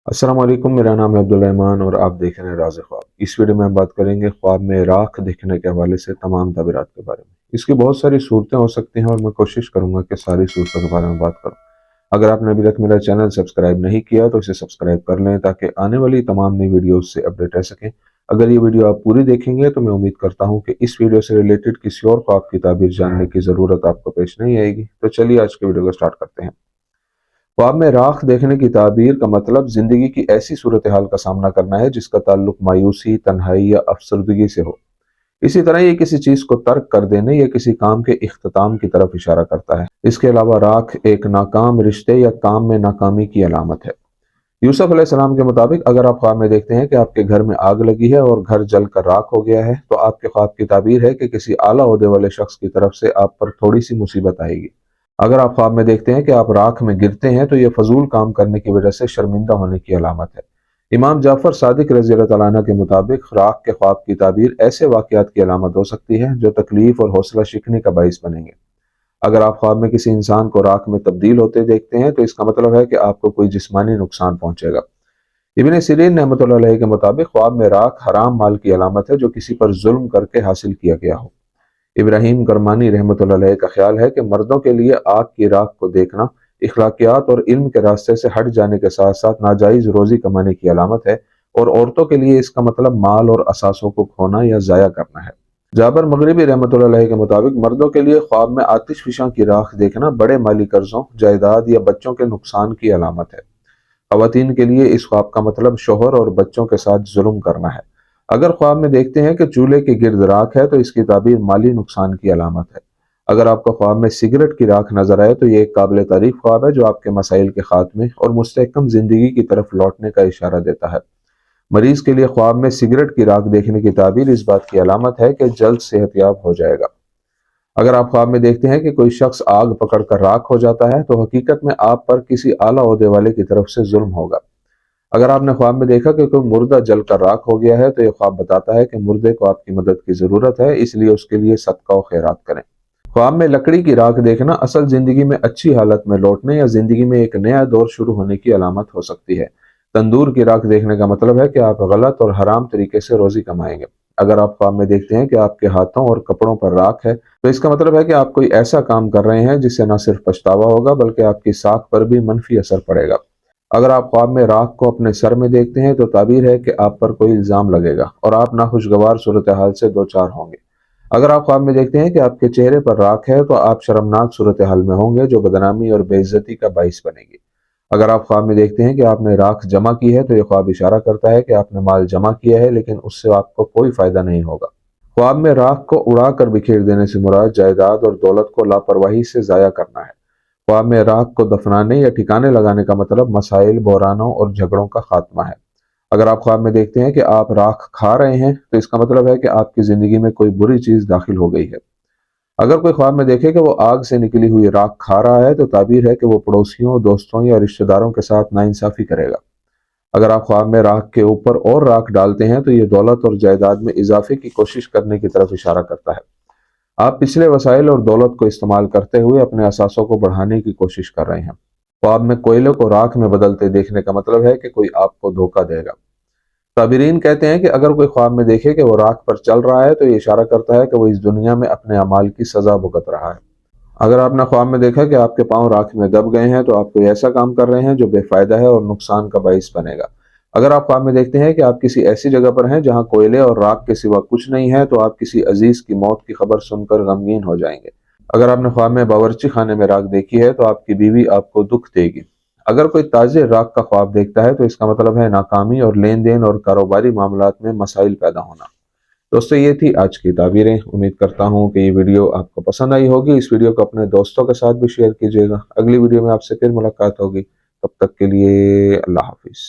अस्सलाम वालेकुम, मेरा नाम है अब्दुल रहमान और आप देख रहे हैं राज़ ख्वाब। इस वीडियो में हम बात करेंगे ख्वाब में राख देखने के हवाले से तमाम ताबीरात के बारे में। इसकी बहुत सारी सूरतें हो सकती हैं और मैं कोशिश करूंगा कि सारी सूरतों के बारे में बात करूं। अगर आपने अभी तक मेरा चैनल सब्सक्राइब नहीं किया तो इसे सब्सक्राइब कर लें ताकि आने वाली तमाम नई वीडियोस से अपडेट रह सकें। अगर ये वीडियो आप पूरी देखेंगे तो मैं उम्मीद करता हूँ कि इस वीडियो से रिलेटेड किसी और ख्वाब की ताबीर जानने की ज़रूरत आपको पेश नहीं आएगी। तो चलिए आज के वीडियो को स्टार्ट करते हैं। ख्वाब में राख देखने की ताबीर का मतलब जिंदगी की ऐसी सूरत हाल का सामना करना है जिसका ताल्लुक मायूसी, तन्हाई या अफसरदगी से हो। इसी तरह ये किसी चीज को तर्क कर देने या किसी काम के इख्तिताम की तरफ इशारा करता है। इसके अलावा राख एक नाकाम रिश्ते या काम में नाकामी की अलामत है। यूसुफ अलैहिस्सलाम के मुताबिक अगर आप ख्वाब में देखते हैं कि आपके घर में आग लगी है और घर जल कर राख हो गया है तो आपके ख्वाब की ताबीर है कि किसी आला ओहदे वाले शख्स की तरफ से आप पर थोड़ी सी मुसीबत आएगी। अगर आप ख्वाब में देखते हैं कि आप राख में गिरते हैं तो यह फजूल काम करने की वजह से शर्मिंदा होने की अलामत है। इमाम जाफर सादिक रज़ी अल्लाह तआला अन्हु के मुताबिक राख के ख्वाब की ताबीर ऐसे वाक़यात की अलामत हो सकती है जो तकलीफ और हौसला शिकने का बाइस बनेंगे। अगर आप ख्वाब में किसी इंसान को राख में तब्दील होते देखते हैं तो इसका मतलब है कि आपको कोई जिस्मानी नुकसान पहुंचेगा। इब्न सीरीन रहमतुल्लाह अलैहि के मुताबिक ख्वाब में राख हराम माल की अलामत है जो किसी पर जुल्म करके हासिल किया गया हो। इब्राहिम करमानी रहमतुल्लाह अलैहि का ख्याल है कि मर्दों के लिए आग की राख को देखना इखलाकियात और इल्म के रास्ते से हट जाने के साथ साथ नाजायज रोजी कमाने की अलामत है और औरतों के लिए इसका मतलब माल और असासों को खोना या ज़ाया करना है। जाबर मगरिबी रहमतुल्लाह अलैहि के मुताबिक मर्दों के लिए ख्वाब में आतिश फिशां की राख देखना बड़े माली कर्जों, जायदाद या बच्चों के नुकसान की अलामत है। खवातीन के लिए इस ख्वाब का मतलब शोहर और बच्चों के साथ जुल्म करना है। अगर ख्वाब में देखते हैं कि चूल्हे के गिर्द राख है तो इसकी ताबीर माली नुकसान की अलामत है। अगर आपको ख्वाब में सिगरेट की राख नजर आए तो ये एक काबिल तारीफ ख्वाब है जो आपके मसाइल के खात्मे और मुस्तहकम जिंदगी की तरफ लौटने का इशारा देता है। मरीज के लिए ख्वाब में सिगरेट की राख देखने की ताबीर इस बात की अलामत है कि जल्द सेहतयाब हो जाएगा। अगर आप ख्वाब में देखते हैं कि कोई शख्स आग पकड़कर राख हो जाता है तो हकीकत में आप पर किसी आला ओहदे वाले की तरफ से जुल्म होगा। अगर आपने ख्वाब में देखा कि कोई मुर्दा जलकर राख हो गया है तो यह ख्वाब बताता है कि मुर्दे को आपकी मदद की जरूरत है, इसलिए उसके लिए सदका और खैरात करें। ख्वाब में लकड़ी की राख देखना असल जिंदगी में अच्छी हालत में लौटने या जिंदगी में एक नया दौर शुरू होने की अलामत हो सकती है। तंदूर की राख देखने का मतलब है कि आप गलत और हराम तरीके से रोजी कमाएंगे। अगर आप ख्वाब में देखते हैं कि आपके हाथों और कपड़ों पर राख है तो इसका मतलब है कि आप कोई ऐसा काम कर रहे हैं जिससे न सिर्फ पछतावा होगा बल्कि आपकी साख पर भी मनफी असर पड़ेगा। अगर आप ख्वाब में राख को अपने सर में देखते हैं तो ताबीर है कि आप पर कोई इल्जाम लगेगा और आप नाखुशगवार सूरत हाल से दो चार होंगे। अगर आप ख्वाब में देखते हैं कि आपके चेहरे पर राख है तो आप शर्मनाक सूरत हाल में होंगे जो बदनामी और बेइज्जती का बाइस बनेगी। अगर आप ख्वाब में देखते हैं कि आपने राख जमा की है तो यह ख्वाब इशारा करता है कि आपने माल जमा किया है लेकिन उससे आपको कोई फायदा नहीं होगा। ख्वाब में राख को उड़ा कर बिखेर देने से मुराद जायदाद और दौलत को लापरवाही से जाया करना है। ख्वाब में राख को दफनाने या ठिकाने लगाने का मतलब मसाइल, बहरानों और झगड़ों का खात्मा है। अगर आप ख्वाब में देखते हैं कि आप राख खा रहे हैं तो इसका मतलब है कि आपकी जिंदगी में कोई बुरी चीज दाखिल हो गई है। अगर कोई ख्वाब में देखे कि वो आग से निकली हुई राख खा रहा है तो ताबीर है कि वो पड़ोसियों, दोस्तों या रिश्तेदारों के साथ नाइंसाफी करेगा। अगर आप ख्वाब में राख के ऊपर और राख डालते हैं तो ये दौलत और जायदाद में इजाफे की कोशिश करने की तरफ इशारा करता है। आप पिछले वसाइल और दौलत को इस्तेमाल करते हुए अपने असासों को बढ़ाने की कोशिश कर रहे हैं। ख्वाब में कोयले को राख में बदलते देखने का मतलब है कि कोई आपको धोखा देगा। ताबरीन कहते हैं कि अगर कोई ख्वाब में देखे कि वो राख पर चल रहा है तो ये इशारा करता है कि वो इस दुनिया में अपने अमाल की सजा भुगत रहा है। अगर आपने ख्वाब में देखा कि आपके पांव राख में दब गए हैं तो आप कोई ऐसा काम कर रहे हैं जो बेफायदा है और नुकसान का बाइस बनेगा। अगर आप ख्वाब में देखते हैं कि आप किसी ऐसी जगह पर हैं जहां कोयले और राख के सिवा कुछ नहीं है तो आप किसी अजीज की मौत की खबर सुनकर गमगीन हो जाएंगे। अगर आपने ख्वाब में बावर्ची खाने में राख देखी है तो आपकी बीवी आपको दुख देगी। अगर कोई ताजे राख का ख्वाब देखता है तो इसका मतलब है नाकामी और लेन देन और कारोबारी मामलात में मसाइल पैदा होना। दोस्तों ये थी आज की ताबीरें। उम्मीद करता हूँ कि ये वीडियो आपको पसंद आई होगी। इस वीडियो को अपने दोस्तों के साथ भी शेयर कीजिएगा। अगली वीडियो में आपसे फिर मुलाकात होगी। तब तक के लिए अल्लाह हाफिज।